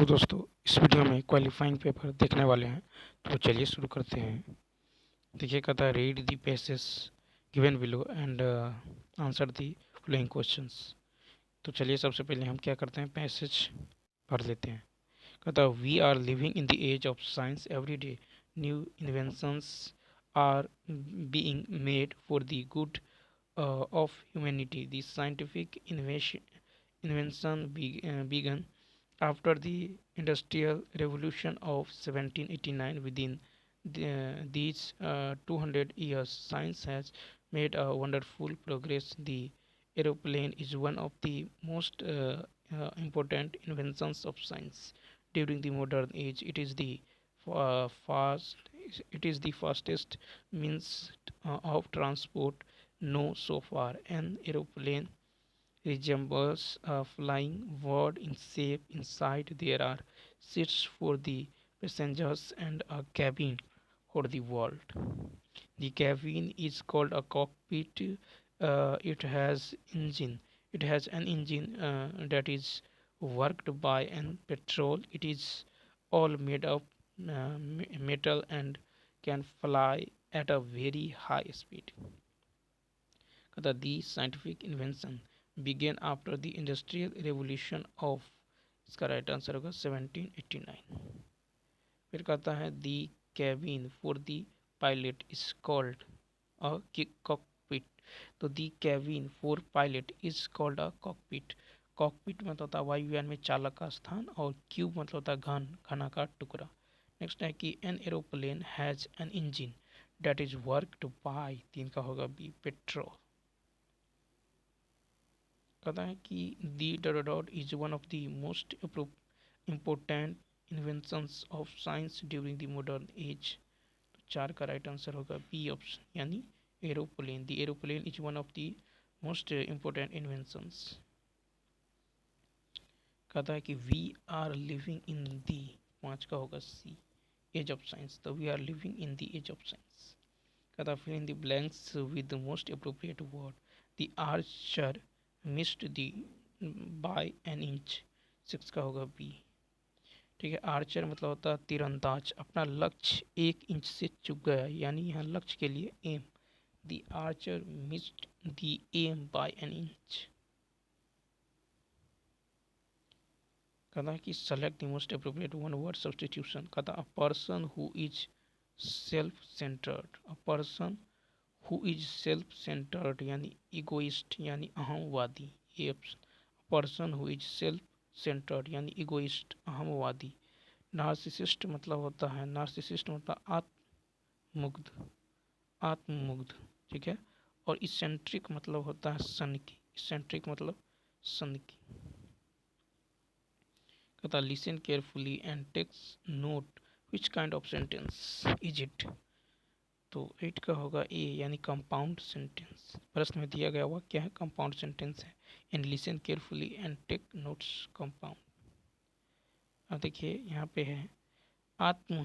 तो दोस्तों इस वीडियो में क्वालिफाइंग पेपर देखने वाले हैं। तो चलिए शुरू करते हैं। देखिए कहता है read the passage given below and answer the following questions. तो चलिए सबसे पहले हम क्या करते हैं, पैसेज पढ़ लेते हैं। कहता है we are living in the age of science every day new inventions are being made for the good of humanity. The scientific invention began after the Industrial Revolution of 1789. Within these 200 years, science has made a wonderful progress. The aeroplane is one of the most important inventions of science. During the modern age, uh, fast, it is the fastest means of transport known so far. An aeroplane resembles a flying bird in shape. Inside there are seats for the passengers and a cabin for the world. The cabin is called a cockpit. It has engine. It has an engine that is worked by an petrol. It is all made of metal and can fly at a very high speed. The scientific invention began after the Industrial Revolution of, इसका right answer होगा 1789। फिर कहता है the cabin for the pilot is called a cockpit. तो the cabin for pilot is called a cockpit. Cockpit मतलब होता है वायुयान में चालक का स्थान, और क्यूब मतलब होता है घन, घना का टुकड़ा। नेक्स्ट है कि an aeroplane has an engine that is worked by, तीन का होगा बी पेट्रोल। कहता है कि the dot is one of the most important inventions of science during the modern age. तो चार का राइट आंसर होगा बी ऑप्शन यानी aeroplane. The aeroplane is one of the most important inventions. कहता है कि we are living in the, पाँच का होगा सी एज ऑफ साइंस। तो we are living in the age of science. कहता है fill in the blanks with the most appropriate word. The archer missed the by an inch, six का होगा B. ठीक है, आर्चर मतलब होता है तीरंदाज, अपना लक्ष्य 1 इंच से चूक गया, यानी यहाँ लक्ष्य के लिए aim. The archer missed the aim by an inch. कहता है कि select the most appropriate one word substitution. कहता a person who is self centered, a person who is self centered यानी इगोइस्ट यानी अहमवादी, ये option. Person who is self centered यानी egoist अहमवादी। नार्सिसिस्ट मतलब होता है, नार्सिसिस्ट मतलब आत्ममुग्ध, आत्ममुग्ध। ठीक है, और इसेंट्रिक मतलब होता है सनकी, इसेंट्रिक मतलब सनकी। कहता listen carefully and takes note which kind of sentence is it. तो 8 का होगा ए यानी कंपाउंड सेंटेंस। प्रश्न में दिया गया हुआ क्या है, कंपाउंड सेंटेंस है। And listen carefully and take notes compound. अब देखिए यहाँ पे है आत्म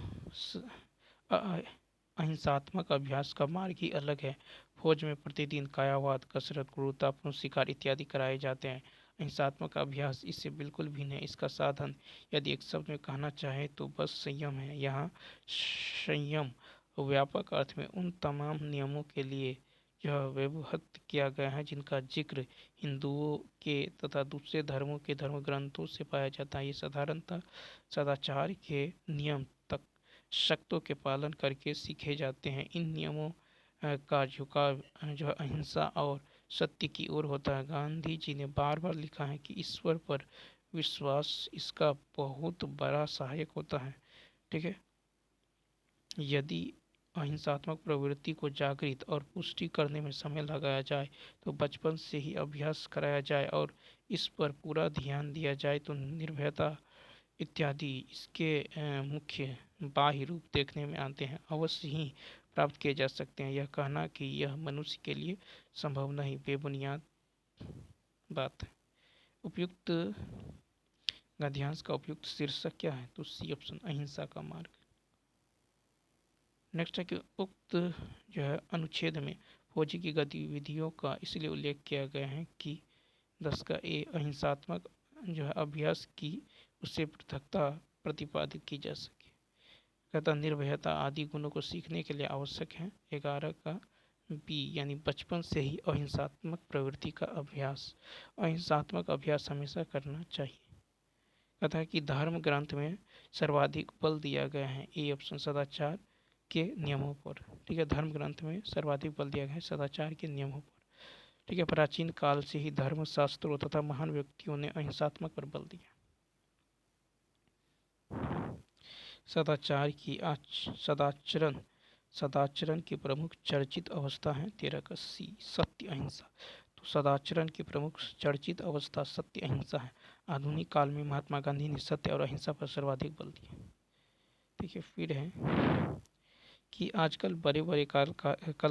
अहिंसात्मक अभ्यास का मार्ग ही अलग है। फौज में प्रतिदिन कायावाद, कसरत, क्रूरतापूर्ण शिकार इत्यादि कराए जाते हैं। अहिंसात्मक अभ्यास इससे बिल्कुल भिन्न है। इसका साधन यदि एक शब्द में कहना चाहे तो बस संयम है। यहाँ संयम व्यापक अर्थ में उन तमाम नियमों के लिए यह व्यवहृत किया गया है जिनका जिक्र हिंदुओं के तथा दूसरे धर्मों के धर्म ग्रंथों से पाया जाता है। ये साधारणतः सदाचार के नियम तक शर्तों के पालन करके सीखे जाते हैं। इन नियमों का झुकाव जो अहिंसा और सत्य की ओर होता है। गांधी जी ने बार बार लिखा है कि ईश्वर पर विश्वास इसका बहुत बड़ा सहायक होता है। ठीक है, यदि अहिंसात्मक प्रवृत्ति को जागृत और पुष्टि करने में समय लगाया जाए, तो बचपन से ही अभ्यास कराया जाए और इस पर पूरा ध्यान दिया जाए, तो निर्भयता इत्यादि इसके मुख्य बाह्य रूप देखने में आते हैं, अवश्य ही प्राप्त किए जा सकते हैं। यह कहना कि यह मनुष्य के लिए संभव नहीं, बेबुनियाद बात है। उपयुक्त गद्यांश का उपयुक्त शीर्षक क्या है, तो सी ऑप्शन अहिंसा का मार्ग। नेक्स्ट है कि उक्त जो है अनुच्छेद में फौजी की गतिविधियों का इसलिए उल्लेख किया गया है कि 10 का ए अहिंसात्मक जो है अभ्यास की उससे पृथकता प्रतिपादित की जा सके। कहता निर्भयता आदि गुणों को सीखने के लिए आवश्यक है। 11 का बी यानी बचपन से ही अहिंसात्मक प्रवृत्ति का अभ्यास। अहिंसात्मक अभ्यास हमेशा करना चाहिए। कहता है कि धर्म ग्रंथ में सर्वाधिक बल दिया गया है, ए ऑप्शन, सदाचार के नियमों पर। ठीक है, धर्म ग्रंथ में सर्वाधिक बल दिया गया है सदाचार के नियमों पर। ठीक है, प्राचीन काल से ही धर्म शास्त्रों तथा महान व्यक्तियों ने अहिंसात्मक पर बल दिया। सदाचार की सदाचरण सदाचरण की प्रमुख चर्चित अवस्था है 13 का सी, सत्य अहिंसा। तो सदाचरण की प्रमुख चर्चित अवस्था सत्य अहिंसा है। आधुनिक काल में महात्मा गांधी ने सत्य और अहिंसा पर सर्वाधिक बल दिया। देखिए फिर है कि आजकल बड़े बड़े कल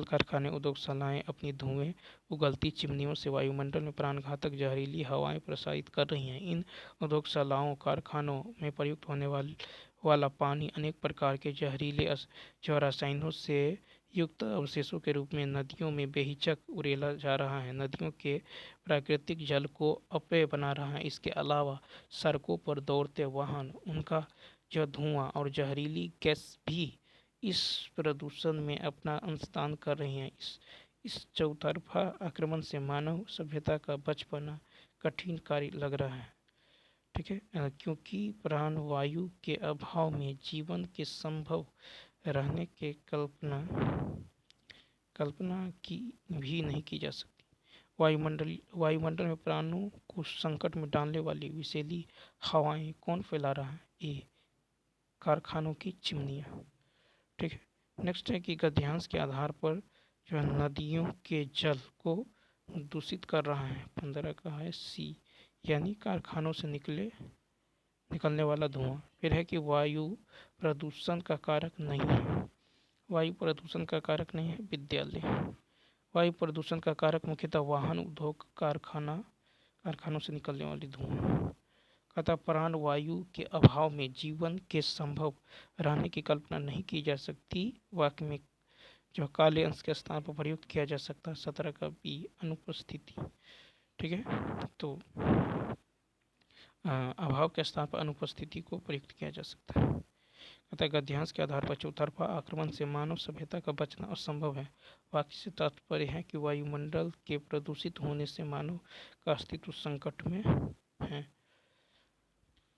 कारखाने उद्योगशालाएं अपनी धुएं उगलती चिमनियों से वायुमंडल में प्राणघातक जहरीली हवाएं प्रसारित कर रही हैं। इन उद्योगशालाओं कारखानों में प्रयुक्त होने वाला पानी अनेक प्रकार के जहरीले रसायनों से युक्त अवशेषों के रूप में नदियों में बेहिचक उड़ेला जा रहा है। नदियों के प्राकृतिक जल को अपेय बना रहा है। इसके अलावा सड़कों पर दौड़ते वाहन, उनका जो धुआं और जहरीली गैस भी इस प्रदूषण में अपना अंशदान कर रही हैं। इस चौतरफा आक्रमण से मानव सभ्यता का बच पाना कठिन कार्य लग रहा है। ठीक है, क्योंकि प्राणवायु के अभाव में जीवन के संभव रहने के कल्पना की भी नहीं की जा सकती। वायुमंडल में प्राणों को संकट में डालने वाली विषैली हवाएं कौन फैला रहा है? ए कारखानों की चिमनियाँ। ठीक है, नेक्स्ट है कि गद्यांश के आधार पर जो है नदियों के जल को दूषित कर रहा है। 15 का है सी, यानी कारखानों से निकलने वाला धुआं। फिर है कि वायु प्रदूषण का कारक नहीं है। वायु प्रदूषण का कारक नहीं है विद्यालय। वायु प्रदूषण का कारक मुख्यतः वाहन, उद्योग, कारखानों से निकलने वाली धुआं। कहता प्राण वायु के अभाव में जीवन के संभव रहने की कल्पना नहीं की जा सकती। वाक्य में जो काले अंश के स्थान पर प्रयुक्त किया जा सकता है। 17 का बी, अनुपस्थिति। ठीक है, तो अभाव के स्थान पर अनुपस्थिति को प्रयुक्त किया जा सकता है। कहता गद्यांश के आधार पर चौतरफा आक्रमण से मानव सभ्यता का बचना असंभव है। वाक्य से तात्पर्य है कि वायुमंडल के प्रदूषित होने से मानव का अस्तित्व संकट में है।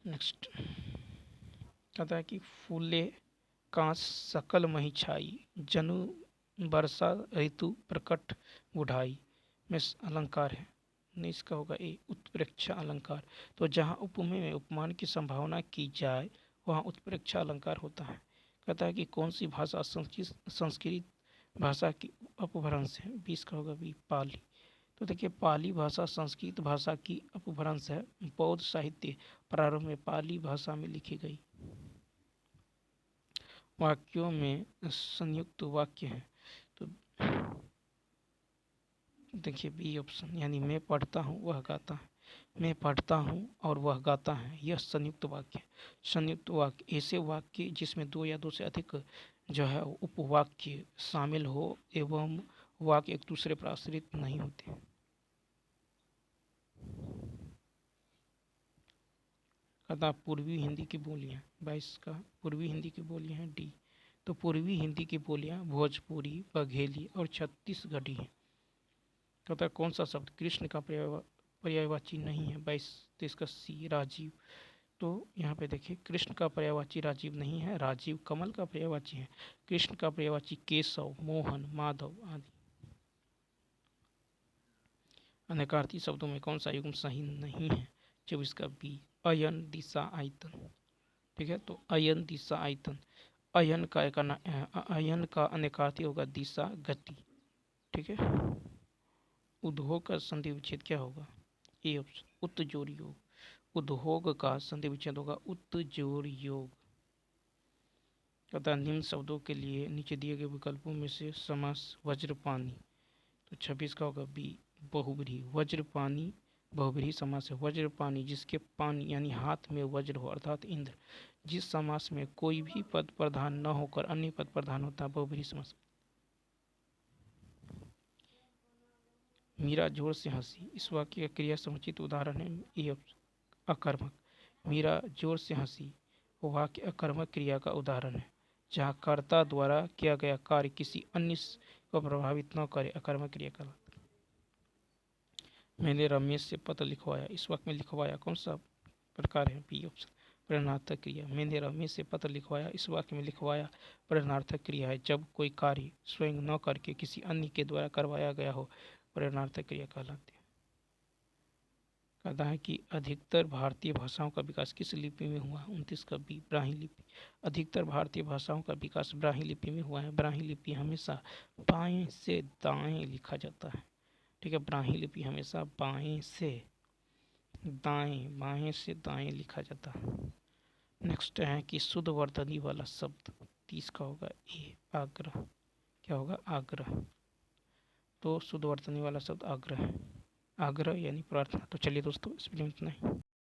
नेक्स्ट कहता है कि फूले कांच सकल मही छाई, जनु वर्षा ऋतु प्रकट बुढ़ाई में अलंकार है। नहीं, इसका होगा ए, उत्प्रेक्षा अलंकार। तो जहाँ उपमेय में उपमान की संभावना की जाए वहाँ उत्प्रेक्षा अलंकार होता है। कहता है कि कौन सी भाषा संस्कृत भाषा की अपभ्रंश है? 20 का होगा बी, पाली। तो देखिए पाली भाषा संस्कृत भाषा की अपभ्रंश है। बौद्ध साहित्य प्रारंभ में पाली भाषा में लिखी गई। वाक्यों में संयुक्त वाक्य है। तो देखिए बी ऑप्शन, यानी मैं पढ़ता हूँ वह गाता है। मैं पढ़ता हूँ और वह गाता है, यह संयुक्त वाक्य है। संयुक्त वाक्य ऐसे वाक्य जिसमें दो या दो से अधिक जो है उपवाक्य शामिल हो एवं वाक्य एक दूसरे पर आश्रित नहीं होते। कहता पूर्वी हिंदी की बोलियाँ। 22 का पूर्वी हिंदी की बोलियाँ हैं डी। तो पूर्वी हिंदी की बोलियाँ भोजपुरी, बघेली और छत्तीसगढ़ी हैं। कहता कौन सा शब्द कृष्ण का पर्यायवाची नहीं है? 22 का सी, राजीव। तो यहाँ पे देखिए कृष्ण का पर्यायवाची राजीव नहीं है, राजीव कमल का पर्यायवाची है। कृष्ण का पर्यायवाची केशव, मोहन, माधव आदि। अनेकार्थी शब्दों में कौन सा युग्म सही नहीं है? 24 का बी, अयन, दिशा, आयतन। ठीक है, तो अयन, दिशा, आयतन। अयन का अनेकार्थी होगा दिशा, गति। ठीक है, उद्योग का संधि विच्छेद क्या होगा? ए ऑप्शन, उत्तजोड़ योग। उद्योग का संधि विच्छेद होगा उत्तजोड़ योग। तथा निम्न शब्दों के लिए नीचे दिए गए विकल्पों में से समास वज्रपानी। तो 26 का होगा बी, बहुब्रीहि। वज्रपानी बहुब्रीहि समास है। वज्रपानी जिसके पानी यानी हाथ में वज्र हो अर्थात इंद्र। जिस समास में कोई भी पद प्रधान न होकर अन्य पद प्रधान होता है बहुब्रीहि समास। मीरा जोर से हंसी, इस वाक्य का क्रिया समुचित उदाहरण है ए, अकर्मक। मीरा जोर से हंसी। वाक्य अकर्मक क्रिया का उदाहरण है जहाँ कर्ता द्वारा किया गया कार्य किसी अन्य को प्रभावित न करे, अकर्मक क्रिया का। मैंने रमेश से पत्र लिखवाया। इस वाक्य में लिखवाया कौन सा प्रकार है? बी ऑप्शन, प्रेरणार्थक क्रिया। मैंने रमेश से पत्र लिखवाया, इस वाक्य में लिखवाया प्रेरणार्थक क्रिया है। जब कोई कार्य स्वयं न करके किसी अन्य के द्वारा करवाया गया हो, प्रेरणार्थक क्रिया कहलाती है। कहता है कि अधिकतर भारतीय भाषाओं का विकास किस लिपि में हुआ? 29 का बी, ब्राह्मी लिपि। अधिकतर भारतीय भाषाओं का विकास ब्राह्मी लिपि में हुआ है। ब्राह्मी लिपि हमेशा बाएं से दाएं लिखा जाता है। ठीक है, ब्राह्मी लिपि हमेशा बाएं से दाएं, बाएं से दाएं लिखा जाता है। नेक्स्ट है कि शुद्ध वर्तनी वाला शब्द 30 का होगा ए, आग्रह। क्या होगा? आग्रह। तो शुद्ध वर्तनी वाला शब्द आग्रह है। आग्रह यानी प्रार्थना। तो चलिए दोस्तों, इस वीडियो में इतना ही।